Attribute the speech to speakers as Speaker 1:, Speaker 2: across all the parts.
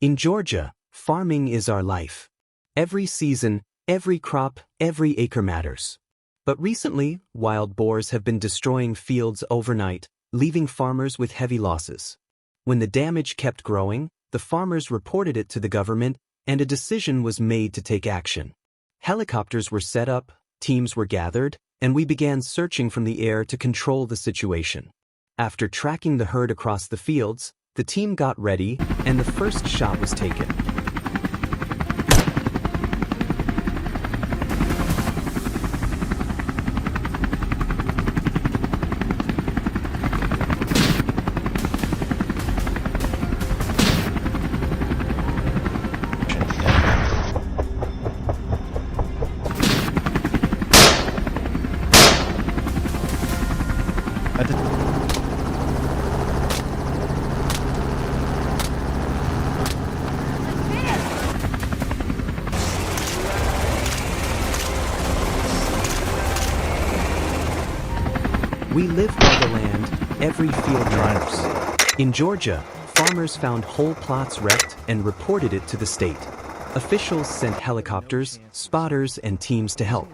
Speaker 1: In Georgia, farming is our life. Every season, every crop, every acre matters. But recently, wild boars have been destroying fields overnight, leaving farmers with heavy losses. When the damage kept growing, the farmers reported it to the government, and a decision was made to take action. Helicopters were set up, teams were gathered, and we began searching from the air to control the situation. After tracking the herd across the fields, the team got ready, and the first shot was taken. We live by the land, every field matters. In Georgia, farmers found whole plots wrecked and reported it to the state. Officials sent helicopters, spotters, and teams to help.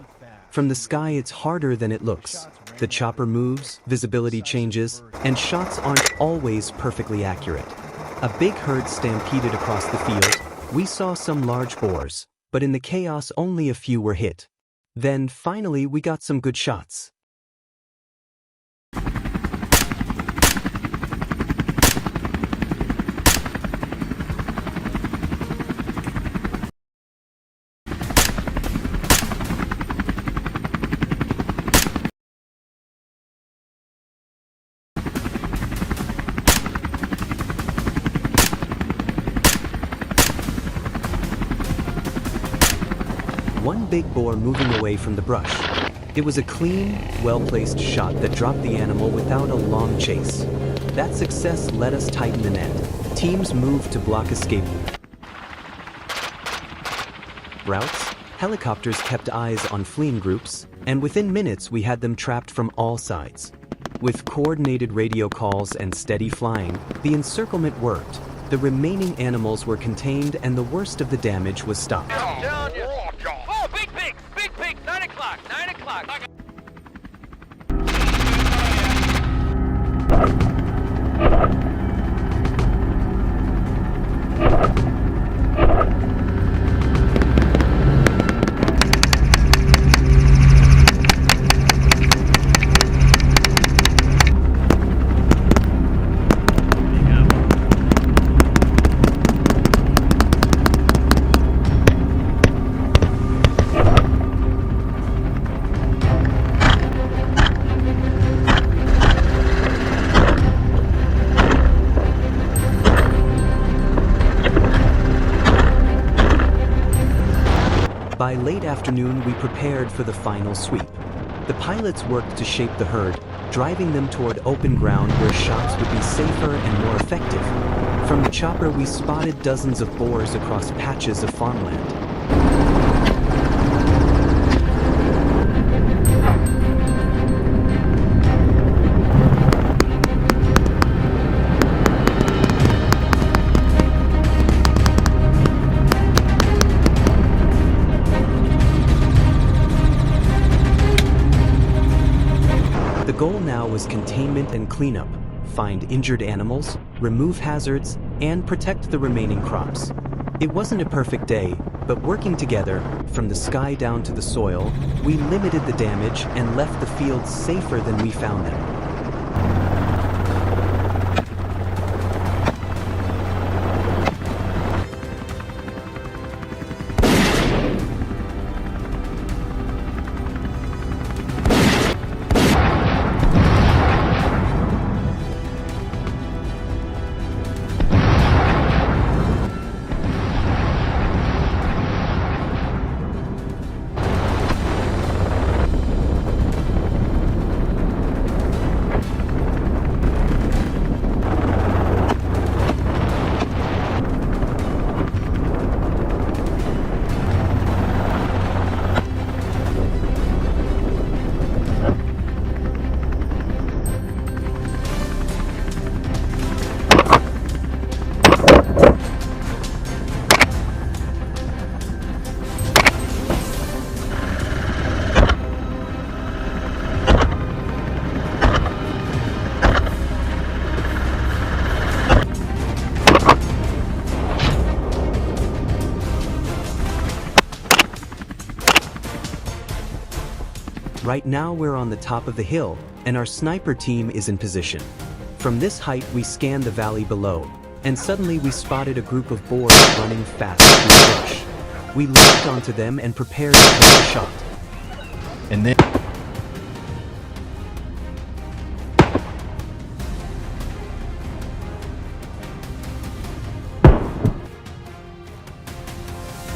Speaker 1: From the sky, it's harder than it looks. The chopper moves, visibility changes, and shots aren't always perfectly accurate. A big herd stampeded across the field. We saw some large boars, but in the chaos only a few were hit. Then, finally, we got some good shots. One big boar moving away from the brush. It was a clean, well-placed shot that dropped the animal without a long chase. That success let us tighten the net. Teams moved to block escape routes. Helicopters kept eyes on fleeing groups, and within minutes we had them trapped from all sides. With coordinated radio calls and steady flying, the encirclement worked. The remaining animals were contained and the worst of the damage was stopped.
Speaker 2: Oh, big pig! Big pig! 9 o'clock! 9 o'clock!
Speaker 1: By late afternoon, we prepared for the final sweep. The pilots worked to shape the herd, driving them toward open ground where shots would be safer and more effective. From the chopper, we spotted dozens of boars across patches of farmland. The goal now was containment and cleanup, find injured animals, remove hazards, and protect the remaining crops. It wasn't a perfect day, but working together, from the sky down to the soil, we limited the damage and left the fields safer than we found them. Right now we're on the top of the hill, and our sniper team is in position. From this height we scan the valley below, and suddenly we spotted a group of boars running fast through the brush. We leaped onto them and prepared to take a shot.
Speaker 3: And then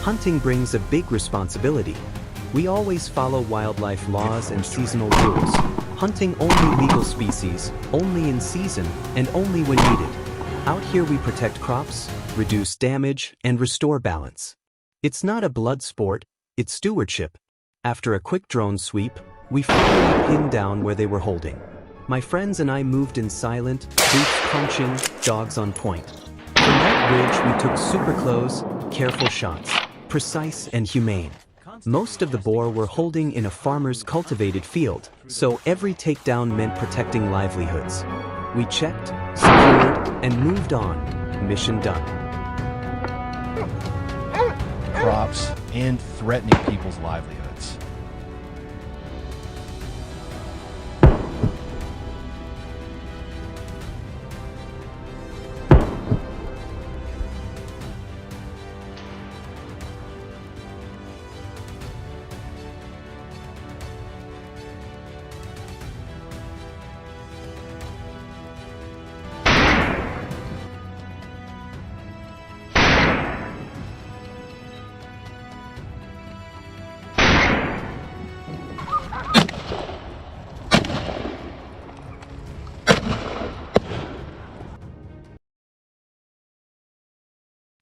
Speaker 1: hunting brings a big responsibility. We always follow wildlife laws and seasonal rules, hunting only legal species, only in season, and only when needed. Out here we protect crops, reduce damage, and restore balance. It's not a blood sport, it's stewardship. After a quick drone sweep, we finally pinned down where they were holding. My friends and I moved in silent, boots crunching, dogs on point. From that ridge we took super close, careful shots, precise and humane. Most of the boar were holding in a farmer's cultivated field, so every takedown meant protecting livelihoods. We checked, secured, and moved on. Mission done.
Speaker 3: crops and threatening people's livelihoods.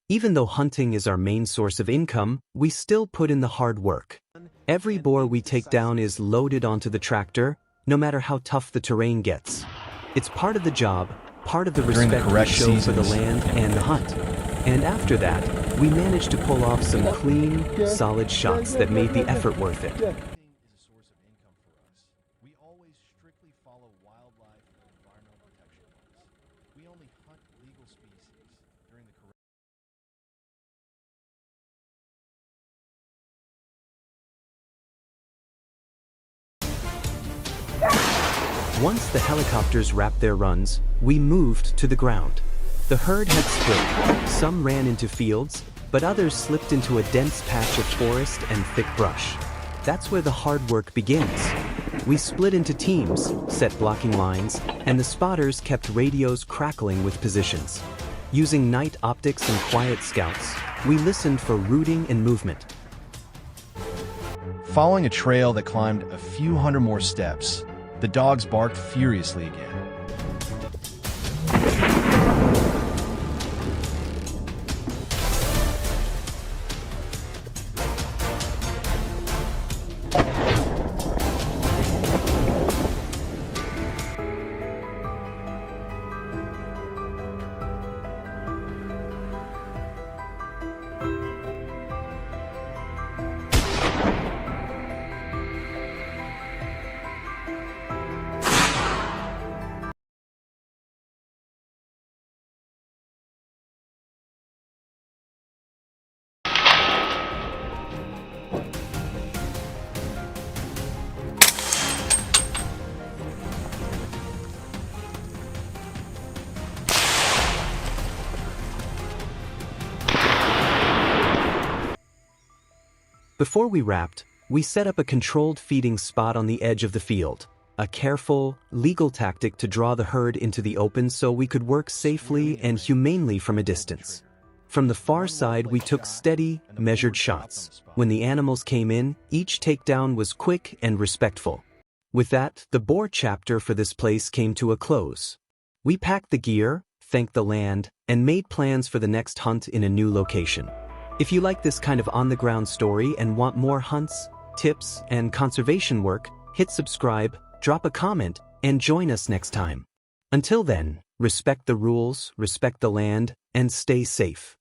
Speaker 1: Even though hunting is our main source of income, we still put in the hard work. Every boar we take down is loaded onto the tractor, no matter how tough the terrain gets. It's part of the job, part of the respect we show for the land and the hunt. And after that, we managed to pull off some clean, solid shots that made the effort worth it.
Speaker 3: Hunting is a source of income for us. We always strictly follow wildlife and environmental protection laws. We only hunt legal species during the corral.
Speaker 1: Once the helicopters wrapped their runs, we moved to the ground. The herd had split. Some ran into fields, but others slipped into a dense patch of forest and thick brush. That's where the hard work begins. We split into teams, set blocking lines, and the spotters kept radios crackling with positions. Using night optics and quiet scouts, we listened for rooting and movement.
Speaker 3: Following a trail that climbed a few hundred more steps, the dogs barked furiously again.
Speaker 1: Before we wrapped, we set up a controlled feeding spot on the edge of the field, a careful, legal tactic to draw the herd into the open so we could work safely and humanely from a distance. From the far side we took steady, measured shots. When the animals came in, each takedown was quick and respectful. With that, the boar chapter for this place came to a close. We packed the gear, thanked the land, and made plans for the next hunt in a new location. If you like this kind of on-the-ground story and want more hunts, tips, and conservation work, hit subscribe, drop a comment, and join us next time. Until then, respect the rules, respect the land, and stay safe.